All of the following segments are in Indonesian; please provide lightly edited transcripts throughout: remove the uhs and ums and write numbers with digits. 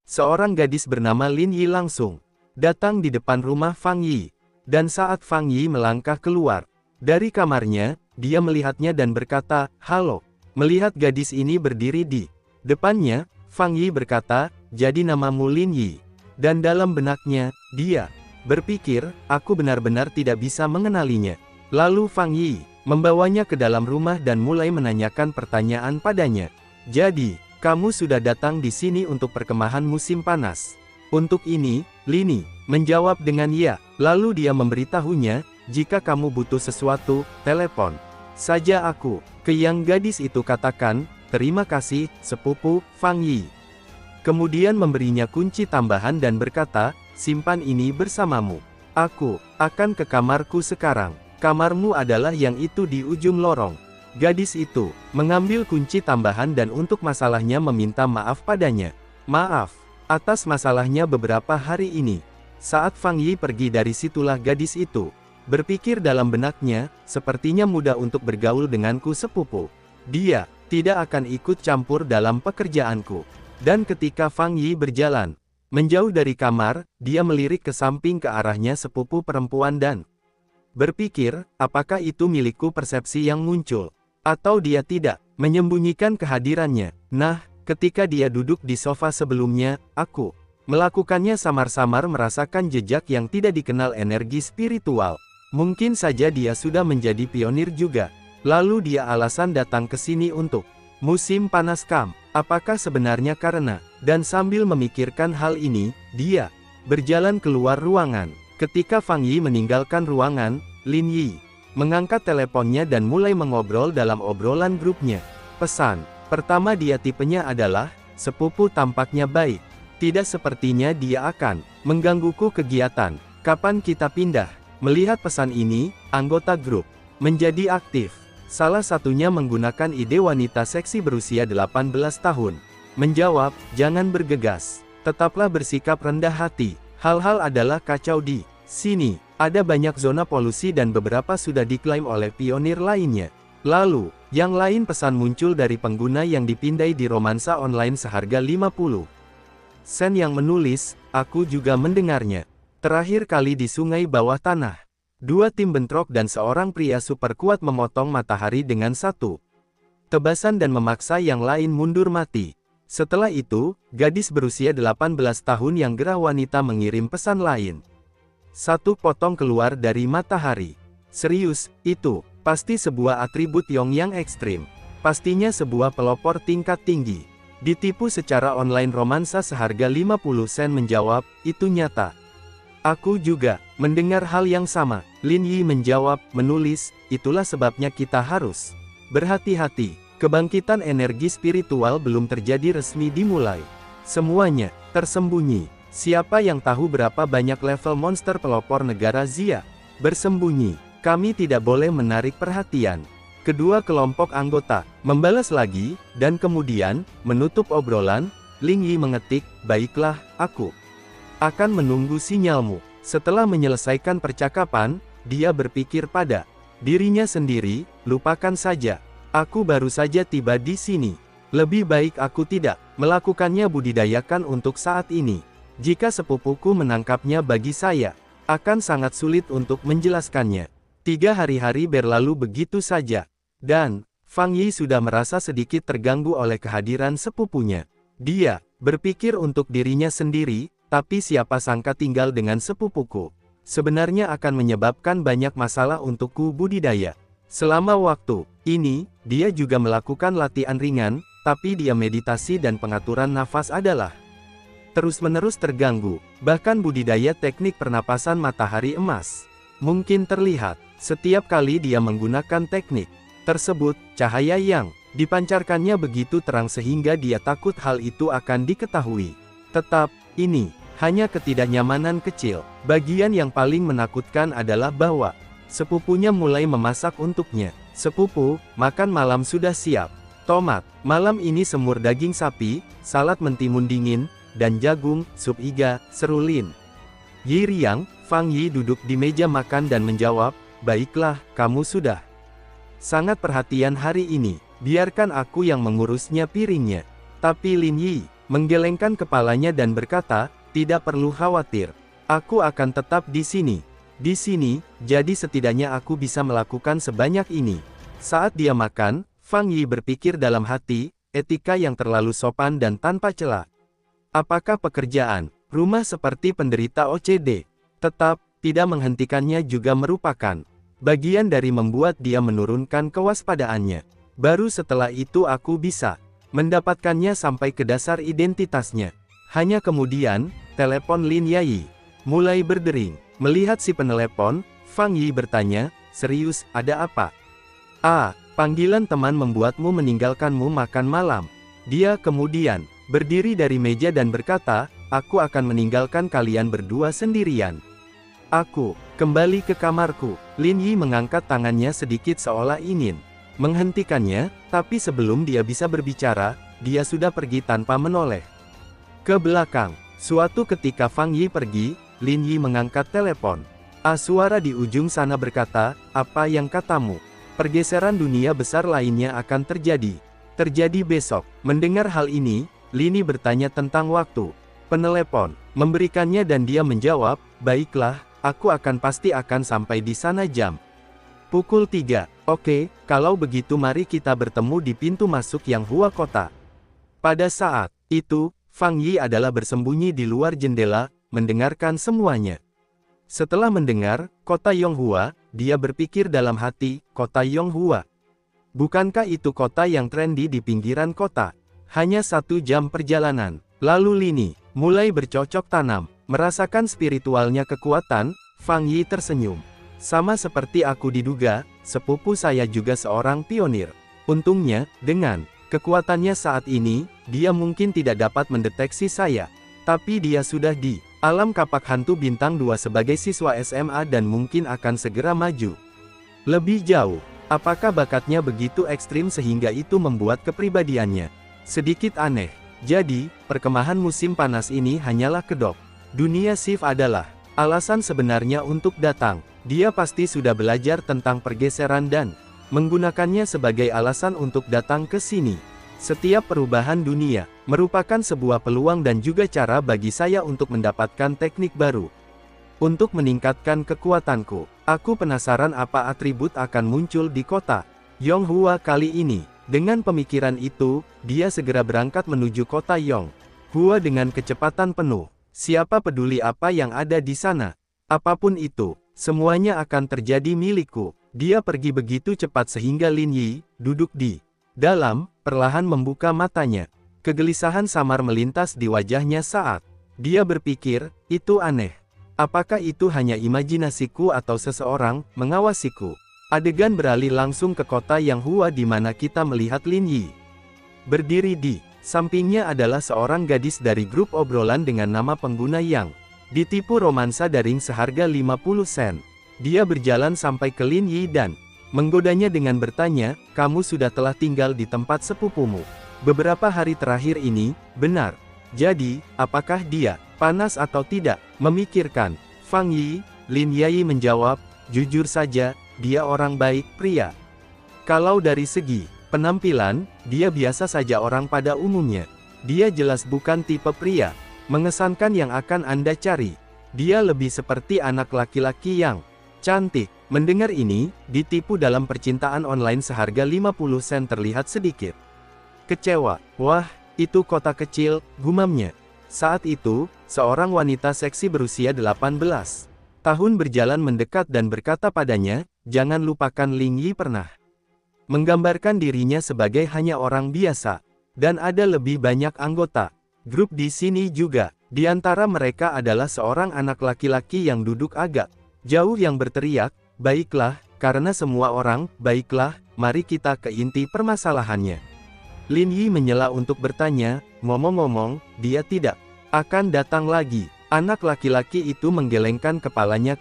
seorang gadis bernama Lin Yi langsung datang di depan rumah Fang Yi. Dan saat Fang Yi melangkah keluar dari kamarnya, dia melihatnya dan berkata, "Halo." Melihat gadis ini berdiri di depannya, Fang Yi berkata, "Jadi namamu Lin Yi." Dan dalam benaknya, dia berpikir, "Aku benar-benar tidak bisa mengenalinya." Lalu Fang Yi membawanya ke dalam rumah dan mulai menanyakan pertanyaan padanya. "Jadi, kamu sudah datang di sini untuk perkemahan musim panas?" Untuk ini, Lin Yi menjawab dengan ya. Lalu dia memberitahunya, "Jika kamu butuh sesuatu, telepon saja aku." Ke yang gadis itu katakan, "Terima kasih, sepupu Fang Yi." Kemudian memberinya kunci tambahan dan berkata, "Simpan ini bersamamu. Aku akan ke kamarku sekarang. Kamarmu adalah yang itu di ujung lorong." Gadis itu mengambil kunci tambahan dan untuk masalahnya meminta maaf padanya. "Maaf atas masalahnya beberapa hari ini." Saat Fang Yi pergi dari situlah gadis itu berpikir dalam benaknya, "Sepertinya mudah untuk bergaul denganku sepupu. Dia tidak akan ikut campur dalam pekerjaanku." Dan ketika Fang Yi berjalan menjauh dari kamar, dia melirik ke samping ke arahnya sepupu perempuan dan berpikir, apakah itu milikku persepsi yang muncul? Atau dia tidak menyembunyikan kehadirannya? Nah, ketika dia duduk di sofa sebelumnya, aku melakukannya samar-samar merasakan jejak yang tidak dikenal energi spiritual. Mungkin saja dia sudah menjadi pionir juga. Lalu dia alasan datang ke sini untuk musim panas camp. Apakah sebenarnya karena? Dan sambil memikirkan hal ini, dia berjalan keluar ruangan. Ketika Fang Yi meninggalkan ruangan, Lin Yi mengangkat teleponnya dan mulai mengobrol dalam obrolan grupnya. Pesan pertama dia tipenya adalah, "Sepupu tampaknya baik. Tidak sepertinya dia akan menggangguku kegiatan. Kapan kita pindah?" Melihat pesan ini, anggota grup menjadi aktif. Salah satunya menggunakan ide wanita seksi berusia 18 tahun. Menjawab, "Jangan bergegas. Tetaplah bersikap rendah hati. Hal-hal adalah kacau di sini. Ada banyak zona polusi dan beberapa sudah diklaim oleh pionir lainnya." Lalu, yang lain pesan muncul dari pengguna yang dipindai di romansa online seharga 50 sen yang menulis, "Aku juga mendengarnya. Terakhir kali di sungai bawah tanah. Dua tim bentrok dan seorang pria super kuat memotong matahari dengan satu tebasan dan memaksa yang lain mundur mati." Setelah itu, gadis berusia 18 tahun yang gerah wanita mengirim pesan lain. "Satu potong keluar dari matahari. Serius, itu pasti sebuah atribut Yong yang ekstrim. Pastinya sebuah pelopor tingkat tinggi. Ditipu secara online." Romansa seharga 50 sen menjawab, "Itu nyata. Aku juga mendengar hal yang sama." Lin Yi menjawab, menulis, "Itulah sebabnya kita harus berhati-hati. Kebangkitan energi spiritual belum terjadi resmi dimulai. Semuanya tersembunyi. Siapa yang tahu berapa banyak level monster pelopor negara Zia bersembunyi? Kami tidak boleh menarik perhatian." Kedua kelompok anggota membalas lagi, dan kemudian menutup obrolan. Lin Yi mengetik, "Baiklah, aku akan menunggu sinyalmu." Setelah menyelesaikan percakapan, dia berpikir pada dirinya sendiri, "Lupakan saja. Aku baru saja tiba di sini. Lebih baik aku tidak melakukannya budidayakan untuk saat ini. Jika sepupuku menangkapnya bagi saya, akan sangat sulit untuk menjelaskannya." 3 hari-hari berlalu begitu saja. Dan Fang Yi sudah merasa sedikit terganggu oleh kehadiran sepupunya. Dia berpikir untuk dirinya sendiri, tapi siapa sangka tinggal dengan sepupuku sebenarnya akan menyebabkan banyak masalah untukku budidaya. Selama waktu ini, dia juga melakukan latihan ringan, tapi dia meditasi dan pengaturan nafas adalah terus-menerus terganggu. Bahkan budidaya teknik pernapasan matahari emas mungkin terlihat setiap kali dia menggunakan teknik tersebut. Cahaya yang dipancarkannya begitu terang sehingga dia takut hal itu akan diketahui. Tetap, ini hanya ketidaknyamanan kecil. Bagian yang paling menakutkan adalah bahwa sepupunya mulai memasak untuknya. "Sepupu, makan malam sudah siap. Tomat, malam ini semur daging sapi, salad mentimun dingin, dan jagung, sup iga," seru Lin Yi riang. Fang Yi duduk di meja makan dan menjawab, "Baiklah, kamu sudah sangat perhatian hari ini. Biarkan aku yang mengurusnya piringnya." Tapi Lin Yi menggelengkan kepalanya dan berkata, tidak perlu khawatir. Aku akan tetap di sini. Di sini, jadi setidaknya aku bisa melakukan sebanyak ini. Saat dia makan, Fang Yi berpikir dalam hati, etika yang terlalu sopan dan tanpa celah. Apakah pekerjaan, rumah seperti penderita OCD, tetap, tidak menghentikannya juga merupakan bagian dari membuat dia menurunkan kewaspadaannya. Baru setelah itu aku bisa mendapatkannya sampai ke dasar identitasnya. Hanya kemudian, telepon Lin Yai mulai berdering. Melihat si penelepon, Fang Yi bertanya, serius, ada apa? Panggilan teman membuatmu meninggalkanmu makan malam. Dia kemudian berdiri dari meja dan berkata, aku akan meninggalkan kalian berdua sendirian. Aku kembali ke kamarku. Lin Yi mengangkat tangannya sedikit seolah ingin menghentikannya, tapi sebelum dia bisa berbicara, dia sudah pergi tanpa menoleh ke belakang. Suatu ketika Fang Yi pergi, Lin Yi mengangkat telepon. Suara di ujung sana berkata, apa yang katamu? Pergeseran dunia besar lainnya akan terjadi. Terjadi besok. Mendengar hal ini, Lin Yi bertanya tentang waktu. Penelepon memberikannya dan dia menjawab, baiklah, aku pasti akan sampai di sana jam pukul 3. Oke, kalau begitu mari kita bertemu di pintu masuk Yang Hua kota. Pada saat itu, Fang Yi adalah bersembunyi di luar jendela, mendengarkan semuanya. Setelah mendengar kota Yonghua, dia berpikir dalam hati, kota Yonghua. Bukankah itu kota yang trendy di pinggiran kota? Hanya 1 jam perjalanan. Lalu Lin Yi mulai bercocok tanam, merasakan spiritualnya kekuatan. Fang Yi tersenyum. Sama seperti aku diduga, sepupu saya juga seorang pionir. Untungnya, dengan kekuatannya saat ini, dia mungkin tidak dapat mendeteksi saya. Tapi dia sudah di alam kapak hantu bintang 2 sebagai siswa SMA dan mungkin akan segera maju lebih jauh. Apakah bakatnya begitu ekstrim sehingga itu membuat kepribadiannya sedikit aneh? Jadi, perkemahan musim panas ini hanyalah kedok. Dunia Shift adalah alasan sebenarnya untuk datang. Dia pasti sudah belajar tentang pergeseran dan menggunakannya sebagai alasan untuk datang ke sini. Setiap perubahan dunia merupakan sebuah peluang dan juga cara bagi saya untuk mendapatkan teknik baru. Untuk meningkatkan kekuatanku, aku penasaran apa atribut akan muncul di kota Yonghua kali ini. Dengan pemikiran itu, dia segera berangkat menuju kota Yonghua dengan kecepatan penuh. Siapa peduli apa yang ada di sana? Apapun itu, semuanya akan terjadi milikku. Dia pergi begitu cepat sehingga Lin Yi, duduk di dalam, perlahan membuka matanya. Kegelisahan samar melintas di wajahnya saat dia berpikir, itu aneh. Apakah itu hanya imajinasiku atau seseorang mengawasiku? Adegan beralih langsung ke kota Yonghua di mana kita melihat Lin Yi. Berdiri di sampingnya adalah seorang gadis dari grup obrolan dengan nama pengguna yang ditipu romansa daring seharga 50 sen. Dia berjalan sampai ke Lin Yi dan menggodanya dengan bertanya, kamu telah tinggal di tempat sepupumu beberapa hari terakhir ini, benar? Jadi, apakah dia panas atau tidak? Memikirkan Fang Yi, Lin Yai menjawab, jujur saja, dia orang baik, pria. Kalau dari segi penampilan, dia biasa saja orang pada umumnya. Dia jelas bukan tipe pria mengesankan yang akan Anda cari. Dia lebih seperti anak laki-laki yang cantik. Mendengar ini, ditipu dalam percintaan online seharga 50 sen terlihat sedikit kecewa. Wah, itu kota kecil, gumamnya. Saat itu, seorang wanita seksi berusia 18 tahun berjalan mendekat dan berkata padanya, jangan lupakan Lin Yi pernah menggambarkan dirinya sebagai hanya orang biasa. Dan ada lebih banyak anggota grup di sini juga. Di antara mereka adalah seorang anak laki-laki yang duduk agak jauh yang berteriak, baiklah, karena semua orang, baiklah, mari kita ke inti permasalahannya. Lin Yi menyela untuk bertanya, ngomong-ngomong, dia tidak akan datang lagi. Anak laki-laki itu menggelengkan kepalanya.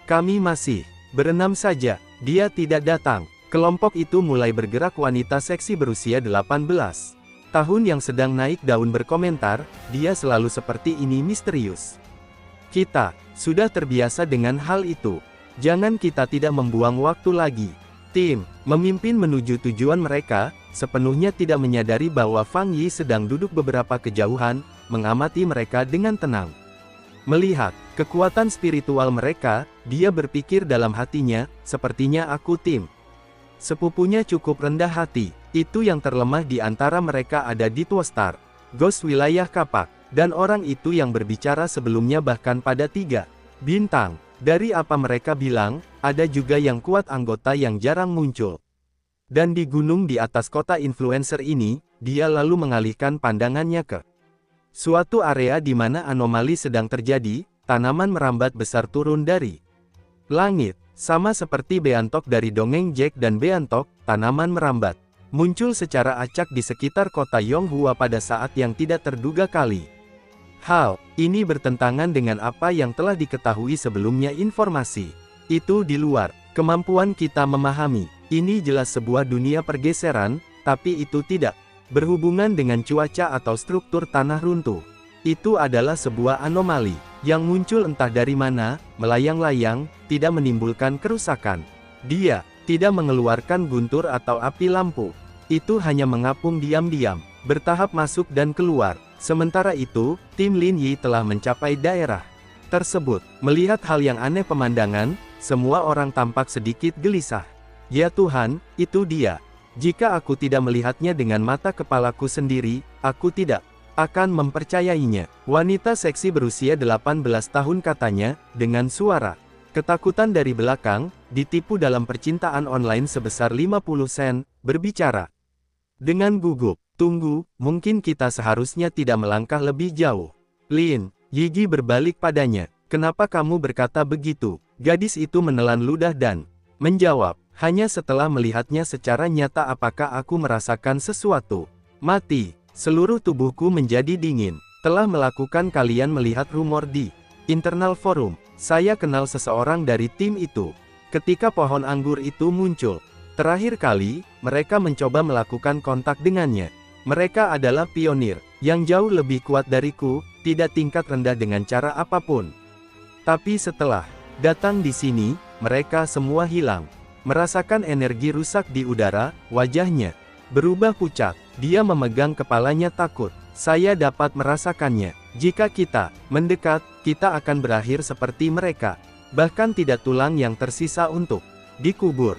Kami masih berenam saja, dia tidak datang. Kelompok itu mulai bergerak. Wanita seksi berusia 18 tahun yang sedang naik daun berkomentar, dia selalu seperti ini misterius. Kita sudah terbiasa dengan hal itu. Jangan kita tidak membuang waktu lagi. Tim memimpin menuju tujuan mereka. sepenuhnya tidak menyadari bahwa Fang Yi sedang duduk beberapa kejauhan, mengamati mereka dengan tenang. Melihat kekuatan spiritual mereka, dia berpikir dalam hatinya, sepertinya aku tim sepupunya cukup rendah hati. Itu yang terlemah di antara mereka ada di Tuostar, Ghost wilayah Kapak, dan orang itu yang berbicara sebelumnya bahkan pada 3 bintang. Dari apa mereka bilang, ada juga yang kuat anggota yang jarang muncul. Dan di gunung di atas kota influencer ini, dia lalu mengalihkan pandangannya ke suatu area di mana anomali sedang terjadi, tanaman merambat besar turun dari langit. Sama seperti Beantok dari dongeng Jack dan Beantok, tanaman merambat muncul secara acak di sekitar kota Yonghua pada saat yang tidak terduga kali. Hal ini bertentangan dengan apa yang telah diketahui sebelumnya. Informasi itu di luar kemampuan kita memahami. Ini jelas sebuah dunia pergeseran, tapi itu tidak berhubungan dengan cuaca atau struktur tanah runtuh. Itu adalah sebuah anomali yang muncul entah dari mana, melayang-layang, tidak menimbulkan kerusakan. Dia tidak mengeluarkan guntur atau api lampu. Itu hanya mengapung diam-diam, bertahap masuk dan keluar. Sementara itu, tim Lin Yi telah mencapai daerah tersebut. Melihat hal yang aneh pemandangan, semua orang tampak sedikit gelisah. Ya Tuhan, itu dia. Jika aku tidak melihatnya dengan mata kepalaku sendiri, aku tidak akan mempercayainya. Wanita seksi berusia 18 tahun katanya, dengan suara ketakutan dari belakang, ditipu dalam percintaan online sebesar 50 sen, berbicara dengan gugup. Tunggu, mungkin kita seharusnya tidak melangkah lebih jauh. Lin Yi berbalik padanya. Kenapa kamu berkata begitu? Gadis itu menelan ludah dan menjawab, hanya setelah melihatnya secara nyata apakah aku merasakan sesuatu. Mati. Seluruh tubuhku menjadi dingin. Telah melakukan kalian melihat rumor di internal forum. Saya kenal seseorang dari tim itu. Ketika pohon anggur itu muncul terakhir kali, mereka mencoba melakukan kontak dengannya. Mereka adalah pionir yang jauh lebih kuat dariku, tidak tingkat rendah dengan cara apapun. Tapi setelah datang di sini, mereka semua hilang. Merasakan energi rusak di udara, wajahnya berubah pucat. Dia memegang kepalanya takut. Saya dapat merasakannya. Jika kita mendekat, kita akan berakhir seperti mereka. Bahkan tidak tulang yang tersisa untuk dikubur.